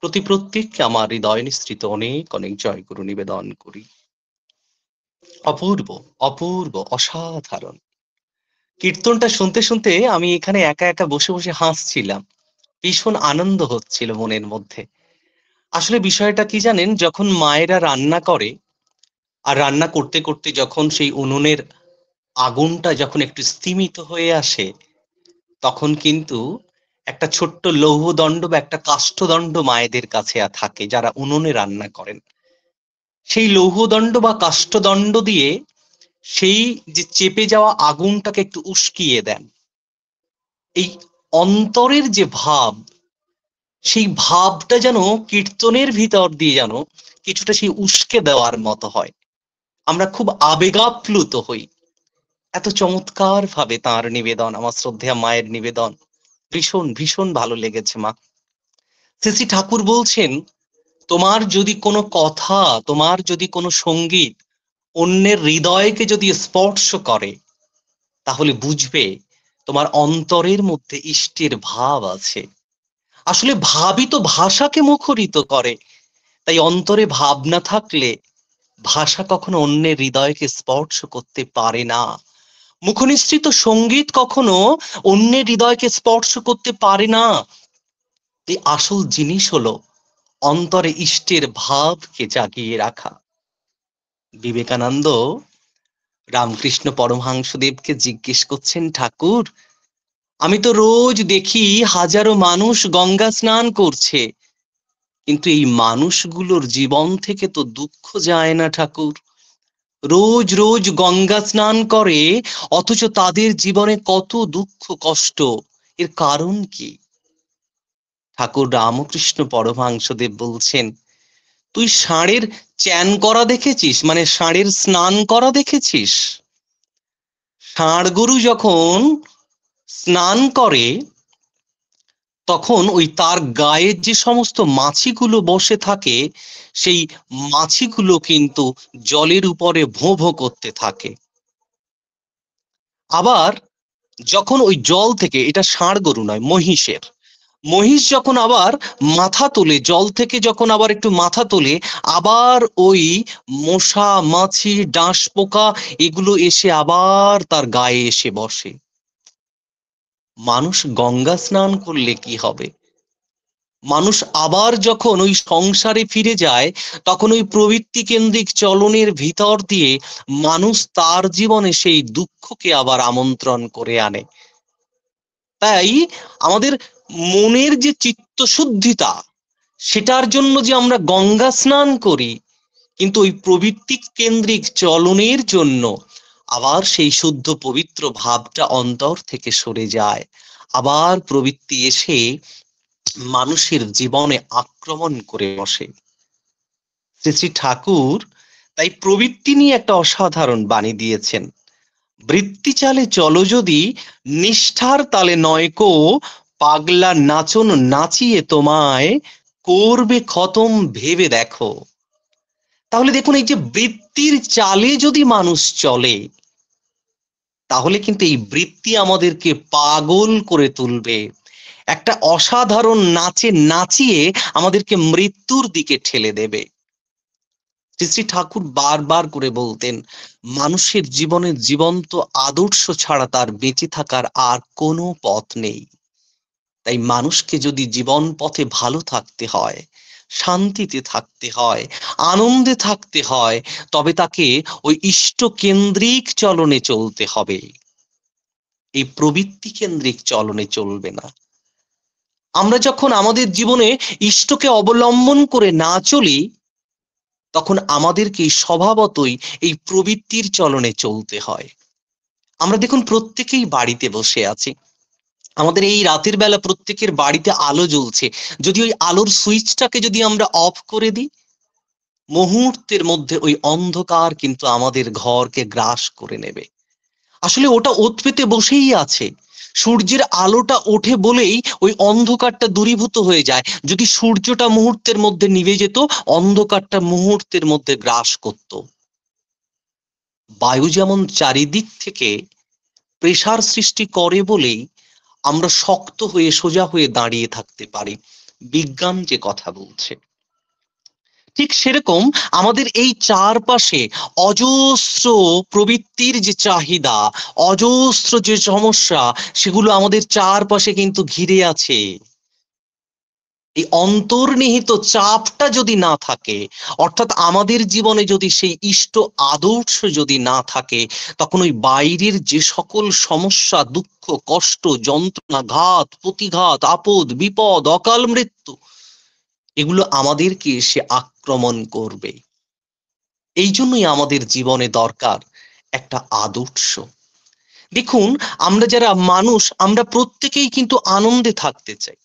প্রতি প্রত্যেককে আমার হৃদয় নিঃসৃত অনেক অনেক জয়গুরু নিবেদন করি। অপূর্ব, অপূর্ব, অসাধারণ। কীর্তনটা শুনতে শুনতে আমি এখানে একা একা বসে বসে হাসছিলাম। ভীষণ আনন্দ হচ্ছিল মনের মধ্যে। আসলে বিষয়টা কি জানেন, যখন মায়েরা রান্না করে আর রান্না করতে করতে যখন সেই উনুনের আগুনটা যখন একটু স্তিমিত হয়ে আসে, তখন কিন্তু একটা ছোট্ট লৌহদণ্ড বা একটা কাষ্ঠদণ্ড মায়েদের কাছে থাকে, যারা উনুনে রান্না করেন। সেই লৌহদণ্ড বা কাষ্ঠদণ্ড দিয়ে সেই যে চেপে যাওয়া আগুনটাকে একটু উস্কিয়ে দেন। এই অন্তরের যে ভাব, সেই ভাবটা যেন কীর্তনের ভিতর দিয়ে যেন কিছুটা সেই উস্কে দেওয়ার মতো হয়। আমরা খুব আবেগাপ্লুত হই। এত চমৎকার ভাবে তাঁর নিবেদন, আমার শ্রদ্ধেয়া মায়ের নিবেদন, ভীষণ ভীষণ ভালো লেগেছে মা। শ্রী শ্রী ঠাকুর বলছেন, তোমার যদি কোনো কথা, তোমার যদি কোনো সঙ্গীত অন্যের হৃদয়কে যদি স্পর্শ করে, তাহলে বুঝবে তোমার অন্তরের মধ্যে ইষ্টের ভাব আছে। আসলে ভাবই তো ভাষাকে মুখরিত করে। তাই অন্তরে ভাব না থাকলে ভাষা কখনো অন্যের হৃদয়কে স্পর্শ করতে পারে না। মুখনিসৃত সঙ্গীত কখনো অন্যের হৃদয়কে স্পর্শ করতে পারে না। এই আসল জিনিস হলো অন্তরে ইষ্টের ভাবকে জাগিয়ে রাখা। বিবেকানন্দ রামকৃষ্ণ পরমহংসদেবকে জিজ্ঞেস করছেন, ঠাকুর, আমি তো রোজ দেখি হাজারো মানুষ গঙ্গা স্নান করছে, কিন্তু এই মানুষগুলোর জীবন থেকে তো দুঃখ যায় না ঠাকুর। রোজ রোজ গঙ্গা স্নান করে, অথচ তাদের জীবনে কত দুঃখ কষ্ট। এর কারণ কি? ঠাকুর রামকৃষ্ণ পরমহংসদেব বলছেন, তুই ষাঁড়ের চ্যান করা দেখেছিস, মানে ষাঁড়ের স্নান করা দেখেছিস? ষাঁড় গরু যখন স্নান করে, তখন ওই তার গায়ের যে সমস্ত মাছিগুলো বসে থাকে, সেই মাছিগুলো কিন্তু জলের উপরে ভোঁ ভোঁ করতে থাকে। আবার যখন ওই জল থেকে, এটা ষাঁড় গরু নয়, মহিষের, মহিষ যখন আবার মাথা তোলে, জল থেকে যখন আবার একটু মাথা তোলে, আবার ওই মশা মাছি ডাঁশ পোকা এগুলো এসে আবার তার গায়ে এসে বসে। মানুষ গঙ্গা স্নান করলে কি হবে? মানুষ আবার যখন ওই সংসারে ফিরে যায়, তখন ওই প্রবৃত্তি কেন্দ্রিক চলনের ভিতর দিয়ে মানুষ তার জীবনে সেই দুঃখকে আবার আমন্ত্রণ করে আনে। তাই আমাদের মনের যে চিত্তশুদ্ধিতা, সেটার জন্য যে আমরা গঙ্গা স্নান করি, কিন্তু ওই প্রবৃত্তি কেন্দ্রিক চলনের জন্য আবার সেই শুদ্ধ পবিত্র ভাবটা অন্তর থেকে সরে যায়। আবার প্রবৃত্তি এসে মানুষের জীবনে আক্রমণ করে বসে। শ্রী শ্রী ঠাকুর তাই প্রবৃত্তি নিয়ে একটা অসাধারণ বাণী দিয়েছেন। বৃত্তি চালে চলো যদি, নিষ্ঠার তালে নয়কো, পাগলা নাচন নাচিয়ে তোমায় করবে খতম ভেবে দেখো। তাহলে দেখুন, এই যে বৃত্তির চালে যদি মানুষ চলে, তাহলে কিন্তু এই বৃত্তি আমাদেরকে পাগল করে তুলবে। একটা অসাধারণ নাচে নাচিয়ে আমাদেরকে মৃত্যুর দিকে ঠেলে দেবে। শ্রী শ্রী ঠাকুর বারবার করে বলতেন, মানুষের জীবনের জীবন্ত আদর্শ ছাড়া তার বেঁচে থাকার আর কোনো পথ নেই। তাই মানুষকে যদি জীবন পথে ভালো থাকতে হয়, শান্তিতে থাকতে হয়, আনন্দে থাকতে হয়, তবে তাকে ওই ইষ্ট কেন্দ্রিক চলনে চলতে হবে। এই প্রবৃত্তি কেন্দ্রিক চলনে চলবে না। আমরা যখন আমাদের জীবনে ইষ্টকে অবলম্বন করে না চলি, তখন আমাদেরকে স্বভাবতই এই প্রবৃত্তির চলনে চলতে হয়। আমরা দেখুন, প্রত্যেকেই বাড়িতে বসে আছি। আমাদের এই রাতের বেলা প্রত্যেকের বাড়িতে আলো জ্বলছে। যদি ওই আলোর সুইচটাকে যদি আমরা অফ করে দিই, মুহূর্তের মধ্যে ওই অন্ধকার কিন্তু আমাদের ঘরকে গ্রাস করে নেবে। আসলে ওটা ওত পেতে বসেই আছে। সূর্যের আলোটা ওঠে বলেই ওই অন্ধকারটা দূরীভূত হয়ে যায়। যদি সূর্যটা মুহূর্তের মধ্যে নিভে যেত, অন্ধকারটা মুহূর্তের মধ্যে গ্রাস করত। বায়ু যেমন চারিদিক থেকে প্রেসার সৃষ্টি করে বলেই আমরা শক্ত হয়ে সোজা হয়ে দাঁড়িয়ে থাকতে পারি। বিজ্ঞান যে কথা বলছে। ঠিক সেরকম আমাদের এই চারপাশে অজস্র প্রবৃত্তির যে চাহিদা, অজস্র যে সমস্যা, সেগুলো আমাদের চারপাশে কিন্তু ঘিরে আছে। এই অন্তর্নিহিত চাপটা যদি না থাকে, অর্থাৎ আমাদের জীবনে যদি সেই ইষ্ট আদর্শ যদি না থাকে, তখন ওই বাইরের যে সকল সমস্যা, দুঃখ, কষ্ট, যন্ত্রণা, ঘাত প্রতিঘাত, আপদ বিপদ, অকাল মৃত্যু, এগুলো আমাদেরকে এসে আক্রমণ করবে। এই জন্যই আমাদের জীবনে দরকার একটা আদর্শ। দেখুন, আমরা যারা মানুষ, আমরা প্রত্যেকেই কিন্তু আনন্দে থাকতে চাই।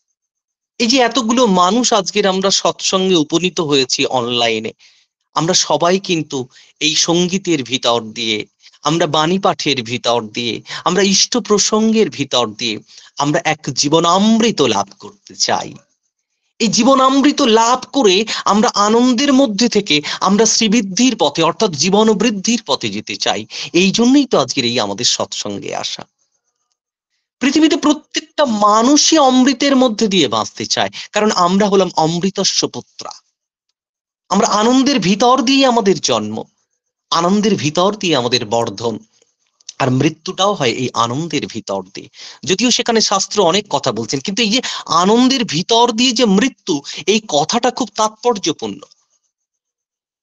এই যে এতগুলো মানুষ আজকের আমরা সৎসঙ্গে উপনীত হয়েছি অনলাইনে, আমরা সবাই কিন্তু এই সঙ্গীতের ভিতর দিয়ে, আমরা বাণী পাঠের ভিতর দিয়ে, আমরা ইষ্ট প্রসঙ্গের ভিতর দিয়ে আমরা এক জীবনামৃত লাভ করতে চাই। এই জীবনামৃত লাভ করে আমরা আনন্দের মধ্যে থেকে আমরা শ্রীবৃদ্ধির পথে, অর্থাৎ জীবন বৃদ্ধির পথে যেতে চাই। এই জন্যই তো আজকের এই আমাদের সৎসঙ্গে আসা। পৃথিবীতে প্রত্যেকটা মানুষই অমৃতের মধ্যে দিয়ে বাঁচতে চায়, কারণ আমরা হলাম অমৃতস্য পুত্রা। আমরা আনন্দের ভিতর দিয়ে আমাদের জন্ম, আনন্দের ভিতর দিয়ে আমাদের বর্ধন, আর মৃত্যুটাও হয় এই আনন্দের ভিতর দিয়ে। যদিও সেখানে শাস্ত্র অনেক কথা বলছেন, কিন্তু এই যে আনন্দের ভিতর দিয়ে যে মৃত্যু, এই কথাটা খুব তাৎপর্যপূর্ণ।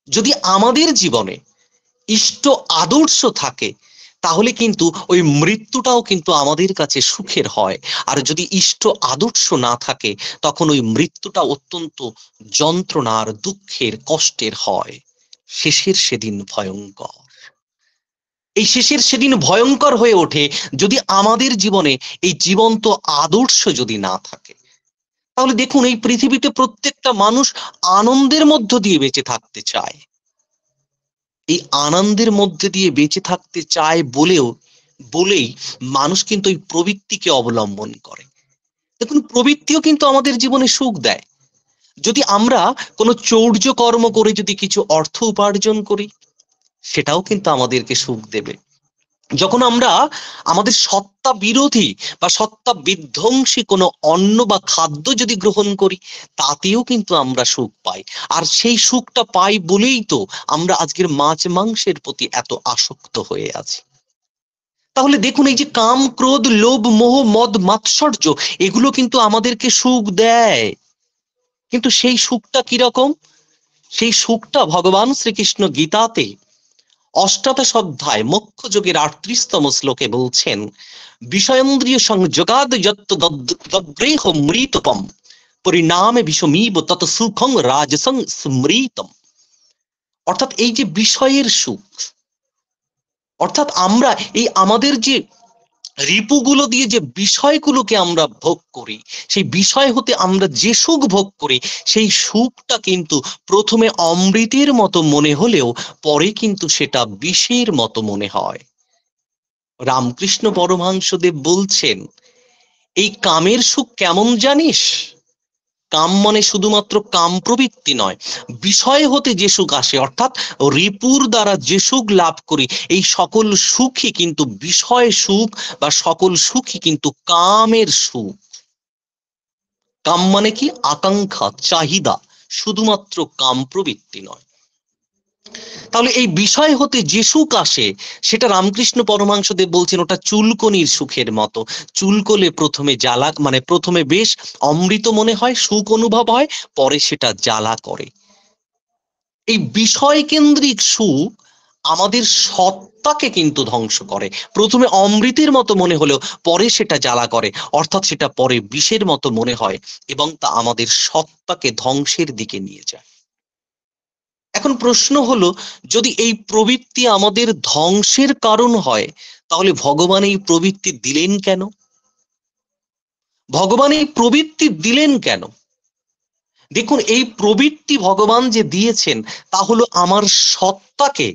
যদি আমাদের জীবনে ইষ্ট আদর্শ থাকে, তাহলে কিন্তু ওই মৃত্যুটাও কিন্তু আমাদের কাছে সুখের হয়। আর যদি ইষ্ট আদর্শ না থাকে, তখন ওই মৃত্যুটা অত্যন্ত যন্ত্রণার, দুঃখের, কষ্টের হয়। শেষের সেদিন ভয়ঙ্কর। এই শেষের সেদিন ভয়ঙ্কর হয়ে ওঠে যদি আমাদের জীবনে এই জীবন্ত আদর্শ যদি না থাকে। তাহলে দেখুন, এই পৃথিবীতে প্রত্যেকটা মানুষ আনন্দের মধ্য দিয়ে বেঁচে থাকতে চায়। এই আনন্দের মধ্যে দিয়ে বেঁচে থাকতে চায় বলেই মানুষ কিন্তু ওই প্রবৃত্তিকে অবলম্বন করে। দেখুন, প্রবৃত্তিও কিন্তু আমাদের জীবনে সুখ দেয়। যদি আমরা কোনো চৌর্য কর্ম করে যদি কিছু অর্থ উপার্জন করি, সেটাও কিন্তু আমাদেরকে সুখ দেবে। যখন আমরা আমাদের সত্তা বিরোধী বা সত্তা বিধ্বংসী কোনো অন্ন বা খাদ্য যদি গ্রহণ করি, তাতেও কিন্তু আমরা সুখ পাই। আর সেই সুখটা পাই বলেই তো আমরা আজকের মাছ মাংসের প্রতি এত আসক্ত হয়ে আছি। তাহলে দেখুন, এই যে কাম, ক্রোধ, লোভ, মোহ, মদ, মাৎসর্য, এগুলো কিন্তু আমাদেরকে সুখ দেয়। কিন্তু সেই সুখটা কিরকম? সেই সুখটা ভগবান শ্রীকৃষ্ণ গীতাতে অষ্টাদশ অধ্যায় মোক্ষ যোগের 38তম শ্লোকে বলছেন, বিষয়েন্দ্রিয় সংযোগাদ যত্ত দগ্রেহ মৃতপম পরিণামে বিষমীব তত সুখং রাজসং স্মৃতম। অর্থাৎ এই যে বিষয়ের সুখ, অর্থাৎ আমরা এই আমাদের যে রিপুগুলো দিয়ে যে বিষয়গুলোকে আমরা ভোগ করি, সেই বিষয় হতে আমরা যে সুখ ভোগ করি, সেই সুখটা কিন্তু প্রথমে অমৃতের মতো মনে হলেও পরে কিন্তু সেটা বিষের মতো মনে হয়। রামকৃষ্ণ পরমহংসদেব বলছেন, এই কামের সুখ কেমন জানিস? কাম মানে শুধুমাত্র কাম প্রবৃত্তি নয়, বিষয় হতে যে সুখ আসে, অর্থাৎ রিপুর দ্বারা যে সুখ লাভ করি, এই সকল সুখই কিন্তু বিষয় সুখ, বা সকল সুখই কিন্তু কামের সুখ। কাম মানে কি? আকাঙ্ক্ষা, চাহিদা, শুধুমাত্র কাম প্রবৃত্তি নয়। তাহলে এই বিষয় হতে যে সুখ আসে, সেটা রামকৃষ্ণ পরমহংসদেব বলছেন ওটা চুলকনির সুখের মতো। চুলকলে প্রথমে জ্বালা, মানে প্রথমে বেশ অমৃত মনে হয়, সুখ অনুভব হয়, পরে সেটা জ্বালা করে। এই বিষয় কেন্দ্রিক সুখ আমাদের সত্তাকে কিন্তু ধ্বংস করে। প্রথমে অমৃতের মতো মনে হলেও পরে সেটা জ্বালা করে, অর্থাৎ সেটা পরে বিষের মতো মনে হয়, এবং তা আমাদের সত্তাকে ধ্বংসের দিকে নিয়ে যায়। এখন প্রশ্ন হলো, যদি এই প্রবৃত্তি আমাদের ধ্বংসের কারণ হয়, তাহলে ভগবান এই প্রবৃত্তি দিলেন কেন? ভগবান এই প্রবৃত্তি দিলেন কেন? দেখুন, এই প্রবৃত্তি ভগবান যে দিয়েছেন, তা হলো আমার সত্তাকে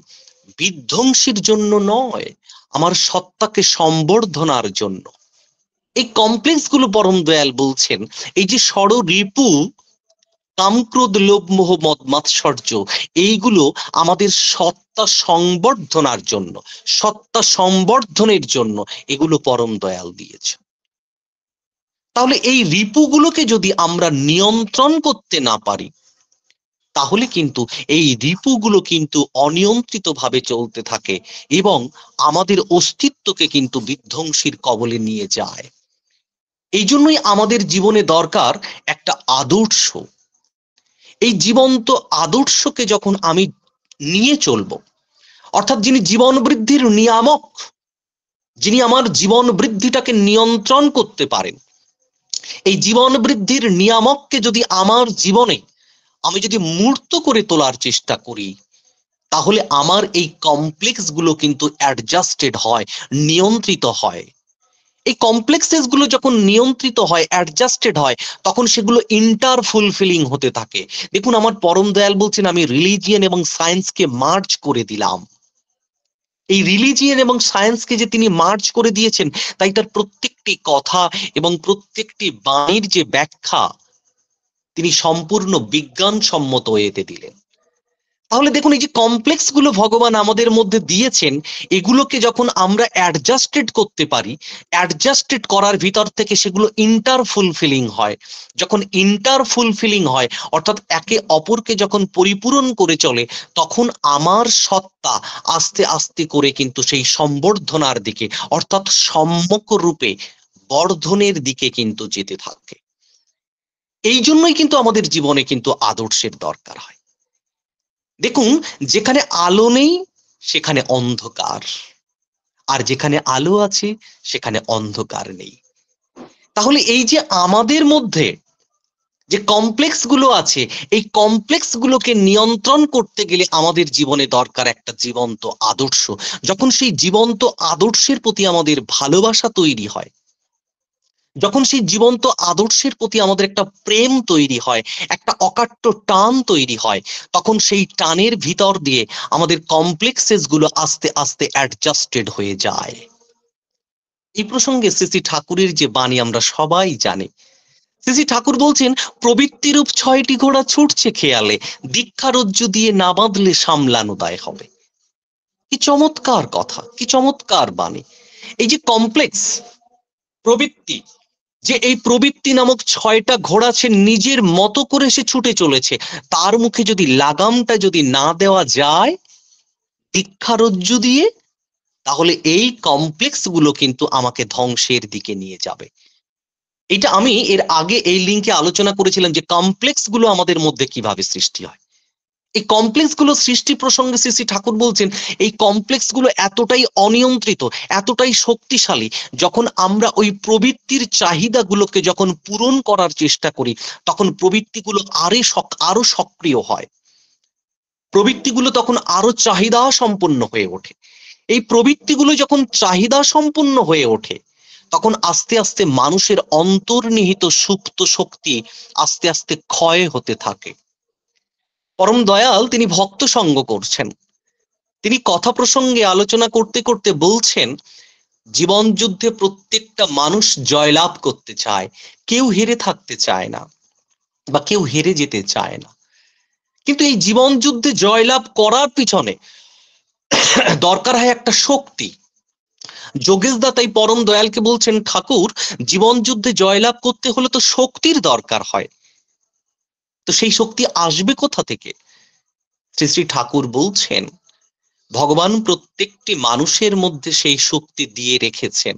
বিধ্বংসীর জন্য নয়, আমার সত্তাকে সম্বর্ধনার জন্য। এই কমপ্লেক্স গুলো পরম দয়াল বলছেন, এই যে ষড় রিপু, কামক্রোধ, লোভ, মোহ, মদ, মাৎসর্য, এইগুলো আমাদের সত্তা সংবর্ধনার জন্য, সত্তা সম্বর্ধনের জন্য এগুলো পরম দয়াল দিয়েছে। তাহলে এই রিপুগুলোকে যদি আমরা নিয়ন্ত্রণ করতে না পারি, তাহলে কিন্তু এই রিপুগুলো কিন্তু অনিয়ন্ত্রিতভাবে চলতে থাকে এবং আমাদের অস্তিত্বকে কিন্তু বিধ্বংসীর কবলে নিয়ে যায়। এই জন্যই আমাদের জীবনে দরকার একটা আদর্শ। এই জীবন্ত আদর্শকে যখন আমি নিয়ে চলবো, অর্থাৎ যিনি জীবন বৃদ্ধির নিয়ামক, যিনি আমার জীবন বৃদ্ধিটাকে নিয়ন্ত্রণ করতে পারেন, এই জীবন বৃদ্ধির নিয়ামককে যদি আমার জীবনে আমি যদি মূর্ত করে তোলার চেষ্টা করি, তাহলে আমার এই কমপ্লেক্স গুলো কিন্তু অ্যাডজাস্টেড হয়, নিয়ন্ত্রিত হয়। এই কমপ্লেক্সেস গুলো যখন নিয়ন্ত্রিত হয়, অ্যাডজাস্টেড হয়, তখন সেগুলো ইন্টার ফুলফিলিং হতে থাকে। দেখুন, আমার পরম দয়াল বলছেন, আমি রিলিজিয়ন এবং সায়েন্সকে মার্জ করে দিলাম। এই রিলিজিয়ন এবং সায়েন্সকে যে তিনি মার্জ করে দিয়েছেন, তাই তার প্রত্যেকটি কথা এবং প্রত্যেকটি বাণীর যে ব্যাখ্যা তিনি সম্পূর্ণ বিজ্ঞানসম্মত ওয়েতে দিলেন। তাহলে দেখুন, এই যে কমপ্লেক্স গুলো ভগবান আমাদের মধ্যে দিয়েছেন, এগুলোকে যখন আমরা অ্যাডজাস্টেড করতে পারি, অ্যাডজাস্টেড করার ভিতর থেকে সেগুলো ইন্টার ফুলফিলিং হয়। যখন ইন্টার ফুলফিলিং হয়, অর্থাৎ একে অপরকে যখন পরিপূরণ করে চলে, তখন আমার সত্তা আস্তে আস্তে করে কিন্তু সেই সম্বর্ধনার দিকে, অর্থাৎ সম্যক রূপে বর্ধনের দিকে কিন্তু যেতে থাকে। এই জন্যই কিন্তু আমাদের জীবনে কিন্তু আদর্শের দরকার হয়। দেখুন, যেখানে আলো নেই সেখানে অন্ধকার, আর যেখানে আলো আছে সেখানে অন্ধকার নেই। তাহলে এই যে আমাদের মধ্যে যে কমপ্লেক্স গুলো আছে, এই কমপ্লেক্স গুলোকে নিয়ন্ত্রণ করতে গেলে আমাদের জীবনে দরকার একটা জীবন্ত আদর্শ। যখন সেই জীবন্ত আদর্শের প্রতি আমাদের ভালোবাসা তৈরি হয়, যখন সেই জীবন্ত আদর্শের প্রতি আমাদের একটা প্রেম তৈরি হয়, একটা অকাট্য টান তৈরি হয়, তখন সেই টানের ভিতর দিয়ে আমাদের কমপ্লেক্সেস গুলো আস্তে আস্তে অ্যাডজাস্টেড হয়ে যায়। এই প্রসঙ্গে শ্রী শ্রী ঠাকুরের যে বাণী আমরা সবাই জানি, শ্রী শ্রী ঠাকুর বলছেন, প্রবৃত্তিরূপ 6টি ঘোড়া ছুটছে খেয়ালে, দীক্ষারজ্জু দিয়ে না বাঁধলে সামলানো দায় হবে। কি চমৎকার কথা, কি চমৎকার বাণী! এই যে কমপ্লেক্স প্রবৃত্তি, যে এই প্রবৃত্তি নামক 6টা ঘোড়া সে নিজের মতো করে সে ছুটে চলেছে, তার মুখে যদি লাগামটা যদি না দেওয়া যায় দীক্ষারজ্জু দিয়ে, তাহলে এই কমপ্লেক্স গুলো কিন্তু আমাকে ধ্বংসের দিকে নিয়ে যাবে। এটা আমি এর আগে এই লিঙ্কে আলোচনা করেছিলাম যে কমপ্লেক্স গুলো আমাদের মধ্যে কিভাবে সৃষ্টি হয়। এই কমপ্লেক্স গুলো সৃষ্টি প্রসঙ্গে শ্রী শ্রী ঠাকুর বলছেন, এই কমপ্লেক্স গুলো এতটাই অনিয়ন্ত্রিত, এতটাই শক্তিশালী, যখন আমরা ওই প্রবৃত্তির চাহিদাগুলোকে যখন পূরণ করার চেষ্টা করি, তখন প্রবৃত্তিগুলো আরো সক্রিয় হয়, প্রবৃত্তিগুলো তখন আরো চাহিদা সম্পন্ন হয়ে ওঠে। এই প্রবৃত্তিগুলো যখন চাহিদা সম্পন্ন হয়ে ওঠে, তখন আস্তে আস্তে মানুষের অন্তর্নিহিত সুপ্ত শক্তি আস্তে আস্তে ক্ষয় হতে থাকে। পরম দয়াল তিনি ভক্ত সঙ্গ করছেন, তিনি কথা প্রসঙ্গে আলোচনা করতে করতে বলছেন, জীবন যুদ্ধে প্রত্যেকটা মানুষ জয়লাভ করতে চায়, কেউ হেরে থাকতে চায় না বা কেউ হেরে যেতে চায় না। কিন্তু এই জীবন যুদ্ধে জয়লাভ করার পিছনে দরকার হয় একটা শক্তি। যোগেশ দা তাই পরম দয়ালকে বলছেন, ঠাকুর, জীবন যুদ্ধে জয়লাভ করতে হলে তো শক্তির দরকার হয়, তো সেই শক্তি আসবে কোথা থেকে? শ্রী শ্রী ঠাকুর বলছেন, ভগবান প্রত্যেকটি মানুষের মধ্যে সেই শক্তি দিয়ে রেখেছেন,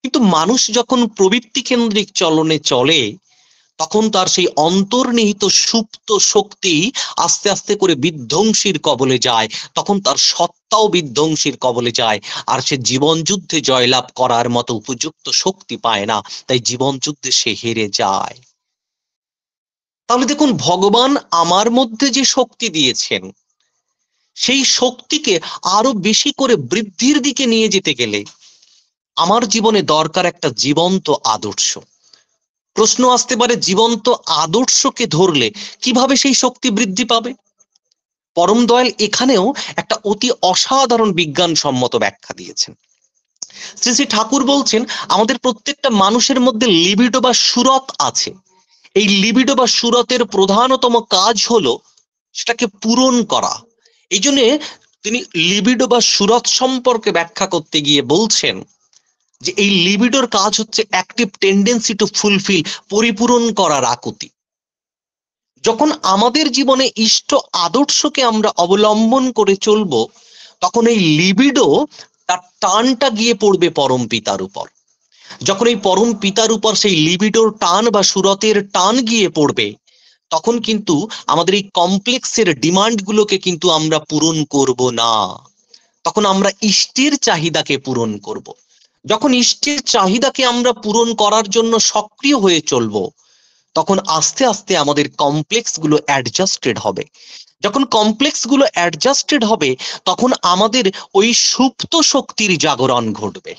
কিন্তু মানুষ যখন প্রবৃত্তি কেন্দ্রিক চলনে চলে, তখন তার সেই অন্তর্নিহিত সুপ্ত শক্তি আস্তে আস্তে করে বিধ্বংসীর কবলে যায়, তখন তার সত্তাও বিধ্বংসীর কবলে যায়, আর সে জীবন যুদ্ধে জয়লাভ করার মতো উপযুক্ত শক্তি পায় না, তাই জীবন যুদ্ধে সে হেরে যায়। তাহলে দেখুন, ভগবান আমার মধ্যে যে শক্তি দিয়েছেন, সেই শক্তিকে আরো বেশি করে বৃদ্ধির দিকে নিয়ে যেতে গেলে আমার জীবনে দরকার একটা জীবন্ত আদর্শ। প্রশ্ন আসতে পারে, জীবন্ত আদর্শকে ধরলে কিভাবে সেই শক্তি বৃদ্ধি পাবে? পরম দয়াল এখানেও একটা অতি অসাধারণ বিজ্ঞানসম্মত ব্যাখ্যা দিয়েছেন। শ্রী শ্রী ঠাকুর বলছেন, আমাদের প্রত্যেকটা মানুষের মধ্যে লিবিডো বা সুরত আছে। এই লিবিডো বা সুরতের প্রধানতম কাজ হলো সেটাকে পূরণ করা। এই জন্য তিনি লিবিডো বা সুরত সম্পর্কে ব্যাখ্যা করতে গিয়ে বলছেন, যে এই লিবিডোর কাজ হচ্ছে অ্যাক্টিভ টেন্ডেন্সি টু ফুলফিল, পরিপূরণ করার আকুতি। যখন আমাদের জীবনে ইষ্ট আদর্শকে আমরা অবলম্বন করে চলবো, তখন এই লিবিডো তার টানটা গিয়ে পড়বে পরম পিতার উপর। যখন এই পরম পিতার উপর সেই লিবিডোর টান বা সুরতের টান গিয়ে পড়বে, তখন কিন্তু আমাদের এই কমপ্লেক্সের ডিমান্ড গুলোকে কিন্তু আমরা পূরণ করব না, তখন আমরা ইষ্টের চাহিদাকে পূরণ করব। যখন ইষ্টের চাহিদাকে আমরা পূরণ করার জন্য সক্রিয় হয়ে চলবো, তখন আস্তে আস্তে আমাদের কমপ্লেক্স গুলো অ্যাডজাস্টেড হবে। যখন কমপ্লেক্স গুলো অ্যাডজাস্টেড হবে, তখন আমাদের ওই সুপ্ত শক্তির জাগরণ ঘটবে।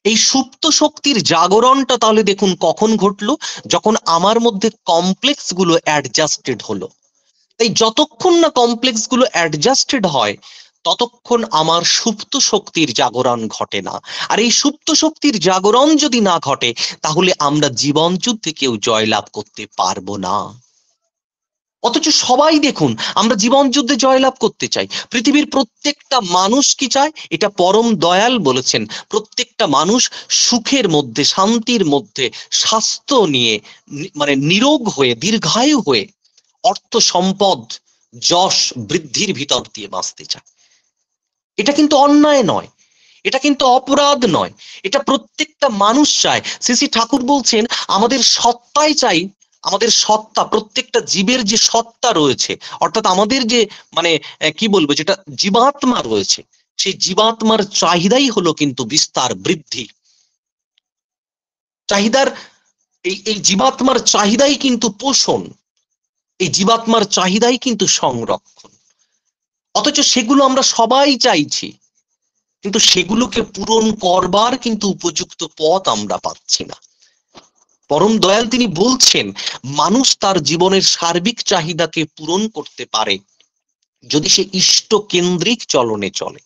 এই সুপ্ত শক্তির জাগরণটা তাহলে দেখুন কখন ঘটলো, যখন আমার মধ্যে কমপ্লেক্স গুলো অ্যাডজাস্টেড হলো। তাই যতক্ষণ না কমপ্লেক্স গুলো অ্যাডজাস্টেড হয়, ততক্ষণ আমার সুপ্ত শক্তির জাগরণ ঘটে না। আর এই সুপ্ত শক্তির জাগরণ যদি না ঘটে, তাহলে আমরা জীবন যুদ্ধে কেউ জয়লাভ করতে পারবো না। অথচ সবাই দেখুন আমরা জীবন যুদ্ধে জয়লাভ করতে চাই। পৃথিবীর প্রত্যেকটা মানুষ কি চায়? এটা পরম দয়াল বলেছেন, প্রত্যেকটা মানুষ সুখের মধ্যে, শান্তির মধ্যে, স্বাস্থ্য নিয়ে, মানে নিরোগ হয়ে, দীর্ঘায়ু হয়ে, অর্থ সম্পদ, যশ, বৃদ্ধির ভিতর দিয়ে বাঁচতে চায়। এটা কিন্তু অন্যায় নয়, এটা কিন্তু অপরাধ নয়, এটা প্রত্যেকটা মানুষ চায়। শ্রী শ্রী ঠাকুর বলছেন আমাদের সত্তাই চাই, আমাদের সত্তা, প্রত্যেকটা জীবের যে সত্তা রয়েছে, অর্থাৎ আমাদের যে মানে কি বলবো, যেটা জীবাত্মা রয়েছে, সেই জীবাত্মার চাহিদাই হলো কিন্তু বিস্তার, বৃদ্ধি। চাহিদার এই জীবাত্মার চাহিদাই কিন্তু পোষণ, এই জীবাত্মার চাহিদাই কিন্তু সংরক্ষণ। অথচ সেগুলো আমরা সবাই চাইছি, কিন্তু সেগুলোকে পূরণ করবার কিন্তু উপযুক্ত পথ আমরা পাচ্ছি না। পরম দয়াল তিনি বলছেন মানুষ তার জীবনের সার্বিক চাহিদাকে পূরণ করতে পারে যদি সে ইষ্ট কেন্দ্রিক চলনে চলে।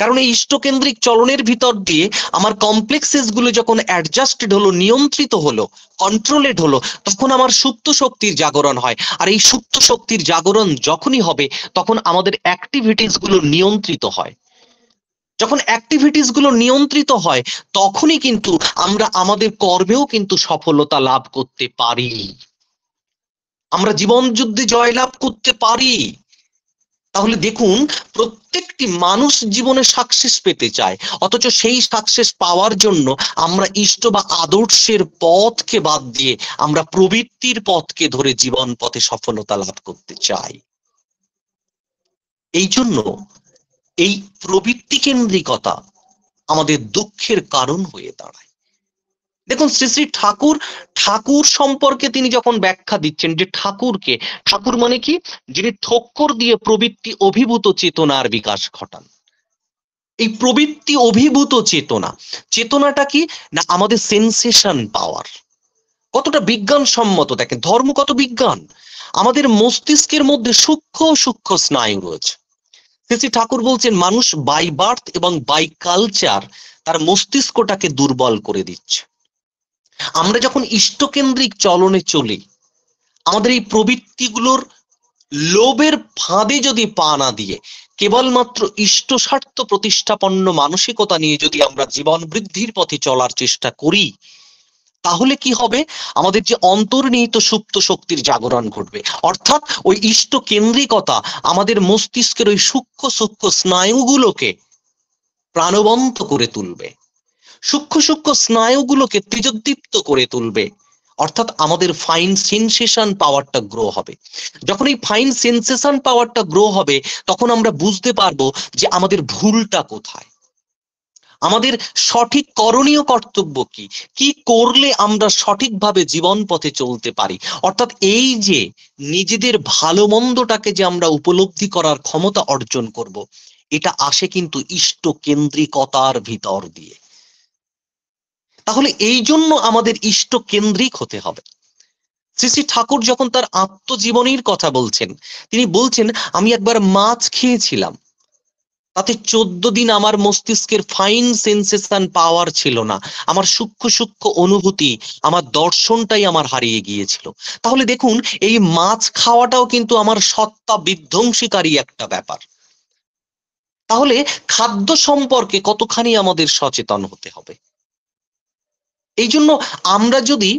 কারণ এই ইষ্টকেন্দ্রিক চলনের ভিতর দিয়ে আমার কমপ্লেক্সেস গুলো যখন অ্যাডজাস্টেড হলো, নিয়ন্ত্রিত হলো, কন্ট্রোলেড হলো, তখন আমার সুপ্ত শক্তির জাগরণ হয়। আর এই সুপ্ত শক্তির জাগরণ যখনই হবে, তখন আমাদের অ্যাক্টিভিটিস গুলো নিয়ন্ত্রিত হয়। যখন অ্যাক্টিভিটিস গুলো নিয়ন্ত্রিত হয়, তখনই কিন্তু আমরা আমাদের কর্মেও কিন্তু সফলতা লাভ করতে পারি, আমরা জীবন যুদ্ধে জয়লাভ করতে পারি। তাহলে দেখুন প্রত্যেকটি মানুষ জীবনে সাকসেস পেতে চায়, অথচ সেই সাকসেস পাওয়ার জন্য আমরা ইষ্ট বা আদর্শের পথকে বাদ দিয়ে আমরা প্রবৃত্তির পথকে ধরে জীবন পথে সফলতা লাভ করতে চাই। এই জন্য এই প্রবৃত্তি কেন্দ্রিকতা আমাদের দুঃখের কারণ হয়ে দাঁড়ায়। দেখুন শ্রী শ্রী ঠাকুর, ঠাকুর সম্পর্কে তিনি যখন ব্যাখ্যা দিচ্ছেন যে ঠাকুরকে, ঠাকুর মানে কি? যিনি ঠক্কর দিয়ে প্রবৃত্তি অভিভূত চেতনার বিকাশ ঘটান। এই প্রবৃত্তি অভিভূত চেতনা, চেতনাটা কি না? আমাদের সেন্সেশন পাওয়ার। কতটা বিজ্ঞানসম্মত দেখেন, ধর্ম কত বিজ্ঞান। আমাদের মস্তিষ্কের মধ্যে সূক্ষ্ম সূক্ষ্ম স্নায়ু রয়েছে। শ্রী শ্রী ঠাকুর বলছেন মানুষ বাই বার্থ এবং বাই কালচার তার মস্তিষ্কটাকে দুর্বল করে দিচ্ছে। আমরা যখন ইষ্টকেন্দ্রিক চলনে চলি, আমাদের এই প্রবৃত্তিগুলোর লোভের ফাঁদে যদি পা না দিয়ে কেবলমাত্র ইষ্ট স্বার্থ প্রতিষ্ঠাপন্ন মানসিকতা নিয়ে যদি আমরা জীবন বৃদ্ধির পথে চলার চেষ্টা করি, তাহলে কি হবে? আমাদের যে অন্তর্নিহিত সুপ্ত শক্তির জাগরণ ঘটবে, অর্থাৎ ওই ইষ্ট কেন্দ্রিকতা আমাদের মস্তিষ্কের ওই সূক্ষ্ম সূক্ষ্ম স্নায়ুগুলোকে প্রাণবন্ত করে তুলবে, সূক্ষ্ম সূক্ষ্ম স্নায়ুগুলোকে তেজোদ্দীপ্ত করে তুলবে। অর্থাৎ আমাদের ফাইন সেন্সেশন পাওয়ারটা গ্রো হবে। যখন এই ফাইন সেন্সেশন পাওয়ারটা গ্রো হবে, তখন আমরা বুঝতে পারবো যে আমাদের ভুলটা কোথায়, আমাদের সঠিক করণীয় কর্তব্য কি, কি করলে আমরা সঠিকভাবে জীবন পথে চলতে পারি। অর্থাৎ এই যে নিজেদের ভালো মন্দটাকে যে আমরা উপলব্ধি করার ক্ষমতা অর্জন করব, এটা আসে কিন্তু ইষ্ট কেন্দ্রিকতার ভিতর দিয়ে। তাহলে এই জন্য আমাদের ইষ্ট কেন্দ্রিক হতে হবে। শ্রী শ্রী ঠাকুর যখন তার আত্মজীবনীর কথা বলছেন, তিনি বলছেন আমি একবার মাছ খেয়েছিলাম, তাতে 14 দিন আমার মস্তিষ্কের ফাইন সেন্সেশন পাওয়ার ছিল না, আমার সূক্ষ্ম সূক্ষ্ম অনুভূতি, আমার দর্শনটাই আমার হারিয়ে গিয়েছিল। তাহলে দেখুন এই মাছ খাওয়াটাও কিন্তু আমার সত্তা বিধ্বংসীকারী একটা ব্যাপার। তাহলে খাদ্য সম্পর্কে কতখানি আমাদের সচেতন হতে হবে। এই জন্য আমরা যদি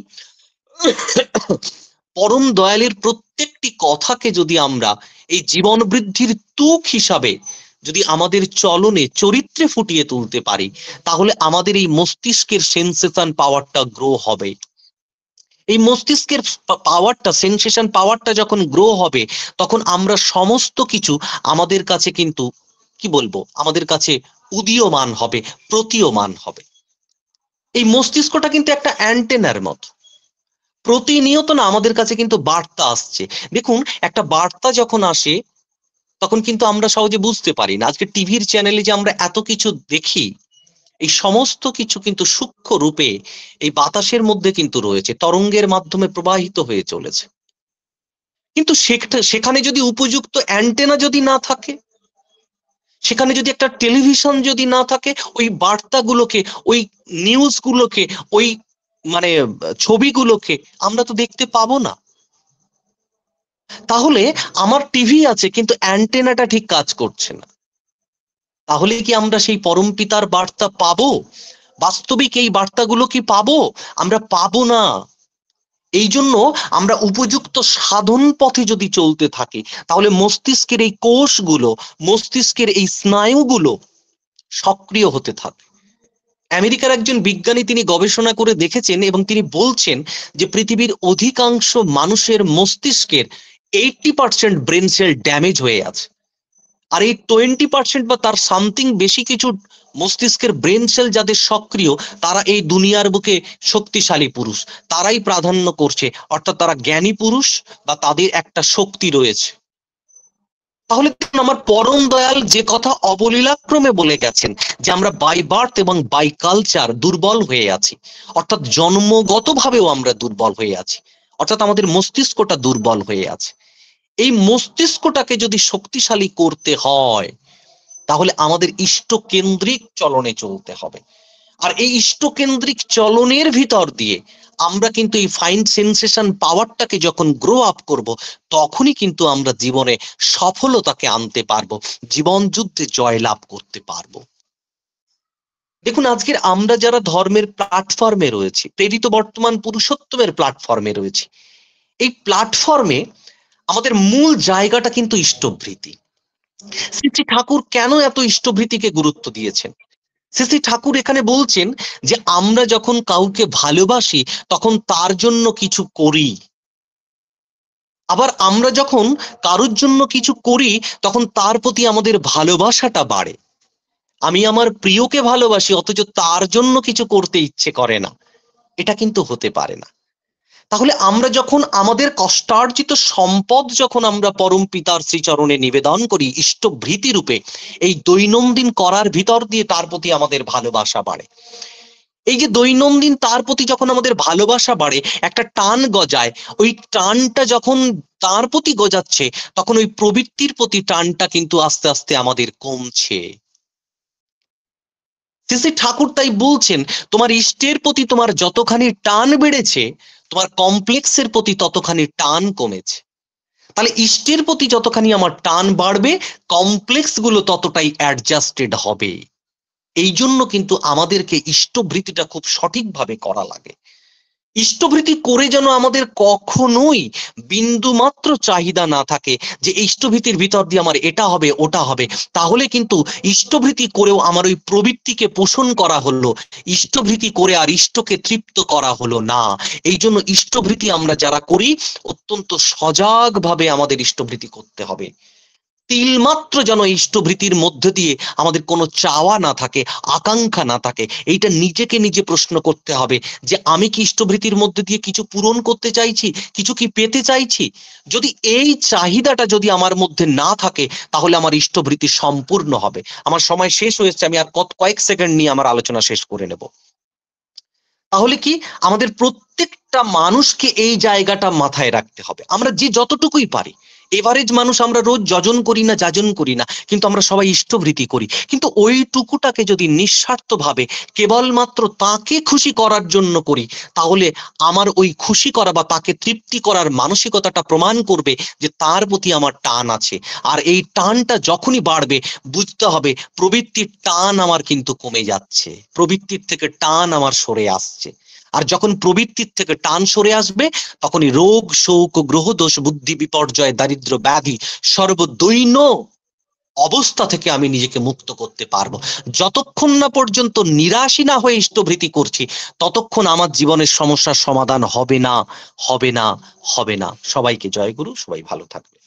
পরম দয়ালের প্রত্যেকটি কথাকে যদি আমরা এই জীবন বৃদ্ধির তুক হিসাবে যদি আমাদের চলনে চরিত্রে ফুটিয়ে তুলতে পারি, তাহলে আমাদের এই মস্তিষ্কের সেন্সেশন পাওয়ারটা গ্রো হবে। এই মস্তিষ্কের পাওয়ারটা, সেন্সেশন পাওয়ারটা যখন গ্রো হবে, তখন আমরা সমস্ত কিছু আমাদের কাছে কিন্তু কি বলবো, আমাদের কাছে উদীয়মান হবে, প্রতীয়মান হবে। এই মস্তিষ্কটা কিন্তু একটা অ্যান্টেনার মতো, প্রতিনিয়ত না আমাদের কাছে কিন্তু বার্তা আসছে। দেখুন, একটা বার্তা যখন আসে তখন কিন্তু আমরা সহজে বুঝতে পারি না। আজকে টিভির চ্যানেলে যে আমরা এত কিছু দেখি, এই সমস্ত কিছু কিন্তু সূক্ষ্ম রূপে এই বাতাসের মধ্যে কিন্তু রয়েছে, তরঙ্গের মাধ্যমে প্রবাহিত হয়ে চলেছে। কিন্তু সেখানে যদি উপযুক্ত অ্যান্টেনা যদি না থাকে, সেখানে যদি একটা টেলিভিশন যদি না থাকে, ওই বার্তাগুলোকে, ওই নিউজগুলোকে, ওই মানে ছবিগুলোকে আমরা তো দেখতে পাবো না। তাহলে আমার টিভি আছে কিন্তু অ্যান্টেনাটা ঠিক কাজ করছে না। তাহলে কি আমরা সেই পরম পিতার বার্তা পাবো? বাস্তবিক এই বার্তাগুলো কি পাবো? আমরা পাবো না। এই জন্য আমরা উপযুক্ত সাধন পথে যদি চলতে থাকি, তাহলে মস্তিষ্কের এই কোষগুলো, মস্তিষ্কের এই স্নায়ুগুলো সক্রিয় হতে থাকে। আমেরিকার একজন বিজ্ঞানী তিনি গবেষণা করে দেখেছেন এবং তিনি বলছেন যে পৃথিবীর অধিকাংশ মানুষের মস্তিষ্কের 80% ব্রেন সেল ড্যামেজ হয়ে আছে। আর এই 20% বা তার সামথিং বেশি কিছু মস্তিষ্কের ব্রেন সেল যাদের সক্রিয়, তারা এই দুনিয়ার বুকে শক্তিশালী পুরুষ, তারাই প্রাধান্য করছে, অর্থাৎ তারা জ্ঞানী পুরুষ বা তাদের একটা শক্তি রয়েছে। তাহলে আমার পরম দয়াল যে কথা অবলীলাক্রমে বলে গেছেন যে আমরা বাই বার্থ এবং বাই কালচার দুর্বল হয়ে আছি, অর্থাৎ জন্মগতভাবেও আমরা দুর্বল হয়ে আছি, অর্থাৎ আমাদের মস্তিষ্কটা দুর্বল হয়ে আছে। এই মস্তিষ্কটাকে যদি শক্তিশালী করতে হয়, তাহলে আমাদের ইষ্টকেন্দ্রিক চলনে চলতে হবে। আর এই ইষ্টকেন্দ্রিক চলনের ভিতর দিয়ে আমরা কিন্তু এই ফাইন সেন্সেশন পাওয়ারটাকে যখন গ্রো আপ করব, তখনই কিন্তু আমরা জীবনে সফলতাকে আনতে পারবো, জীবন যুদ্ধে জয়লাভ করতে পারবো। দেখুন, আজকের আমরা যারা ধর্মের প্ল্যাটফর্মে রয়েছি, প্রেরিত বর্তমান পুরুষোত্তমের প্ল্যাটফর্মে রয়েছি, এই প্ল্যাটফর্মে আমাদের মূল জায়গাটা কিন্তু ইষ্টভৃতি। শ্রী শ্রী ঠাকুর কেন এত ইষ্টভৃতিকে গুরুত্ব দিয়েছেন? শ্রী শ্রী ঠাকুর এখানে বলছেন যে আমরা যখন কাউকে ভালোবাসি তখন তার জন্য কিছু করি, আবার আমরা যখন কারোর জন্য কিছু করি তখন তার প্রতি আমাদের ভালোবাসাটা বাড়ে। আমি আমার প্রিয়কে ভালোবাসি অথচ তার জন্য কিছু করতে ইচ্ছে করে না, এটা কিন্তু হতে পারে না। তাহলে আমরা যখন আমাদের কষ্টার্জিত সম্পদ যখন আমরা পরম পিতার শ্রীচরণে নিবেদন করি ইষ্টভৃতি রূপে, এই দৈনন্দিন করার ভিতর দিয়ে তার প্রতি আমাদের ভালোবাসা বাড়ে। এই যে দৈনন্দিন তার প্রতি যখন আমাদের ভালোবাসা বাড়ে, একটা টান গজায়, ওই টানটা যখন তার প্রতি গজাচ্ছে, তখন ওই প্রবৃত্তির প্রতি টানটা কিন্তু আস্তে আস্তে আমাদের কমছে। শ্রী ঠাকুর তাই বলছেন, তোমার ইষ্টের প্রতি তোমার যতখানি টান বেড়েছে, তোমার কমপ্লেক্সের প্রতি ততখানি টান কমেছে। তাহলে ইষ্টের প্রতি যতখানি আমার টান বাড়বে, কমপ্লেক্স গুলো ততটাই অ্যাডজাস্টেড হবে। এই জন্য কিন্তু আমাদেরকে ইষ্টভৃতিটা খুব সঠিকভাবে করা লাগে। ইষ্টভৃতি করে যেন আমাদের কখনোই বিন্দু মাত্র চাহিদা না থাকে যে ইষ্টভৃতির ভিতর দিয়ে আমার এটা হবে ওটা হবে, তাহলে কিন্তু ইষ্টভৃতি করেও আমার ওই প্রবৃত্তিকে পোষণ করা হলো, ইষ্টভৃতি করে আর ইষ্টকে তৃপ্ত করা হলো না। এই জন্য ইষ্টভৃতি আমরা যারা করি, অত্যন্ত সজাগভাবে আমাদের ইষ্টভৃতি করতে হবে। তিলমাত্র যেন ইষ্টভৃতির মধ্যে দিয়ে আমাদের কোনো চাওয়া না থাকে, আকাঙ্ক্ষা না থাকে। এইটা নিজেকে নিজে প্রশ্ন করতে হবে যে আমি কি ইষ্টভৃতির মধ্যে দিয়ে কিছু পূরণ করতে চাইছি, কিছু কি পেতে চাইছি? যদি এই চাহিদাটা যদি আমার মধ্যে না থাকে, তাহলে আমার ইষ্টভৃতি সম্পূর্ণ হবে। আমার সময় শেষ হয়েছে, আমি আর কয়েক সেকেন্ড নিয়ে আমার আলোচনা শেষ করে নেব। তাহলে কি আমাদের প্রত্যেকটা মানুষকে এই জায়গাটা মাথায় রাখতে হবে, আমরা যে যতটুকুই পারি এভারেজ মানুষ আমরা রোজ যজন করি না, যাজন করি না, কিন্তু আমরা সবাই ইষ্টভৃতি করি। কিন্তু ওইটুকুটাকে যদি নিঃস্বার্থভাবে কেবলমাত্র তাকে খুশি করার জন্য করি, তাহলে আমার ওই খুশি করা বা তাকে তৃপ্তি করার মানসিকতাটা প্রমাণ করবে যে তার প্রতি আমার টান আছে। আর এই টানটা যখনই বাড়বে, বুঝতে হবে প্রবৃত্তির টান আমার কিন্তু কমে যাচ্ছে, প্রবৃত্তির থেকে টান আমার সরে আসছে। আর যখন প্রবৃত্তির থেকে টান সরে আসবে, তখনই রোগ শোক গ্রহ দোষ বুদ্ধি বিপর্যয় দারিদ্র ব্যাধি সর্বদৈন্য অবস্থা থেকে আমি নিজেকে মুক্ত করতে পারবো। যতক্ষণ না পর্যন্ত নিরাশী না হয়ে ইষ্টভৃতি করছি, ততক্ষণ আমার জীবনের সমস্যার সমাধান হবে না, হবে না, হবে না। সবাইকে জয় গুরু, সবাই ভালো থাকবে।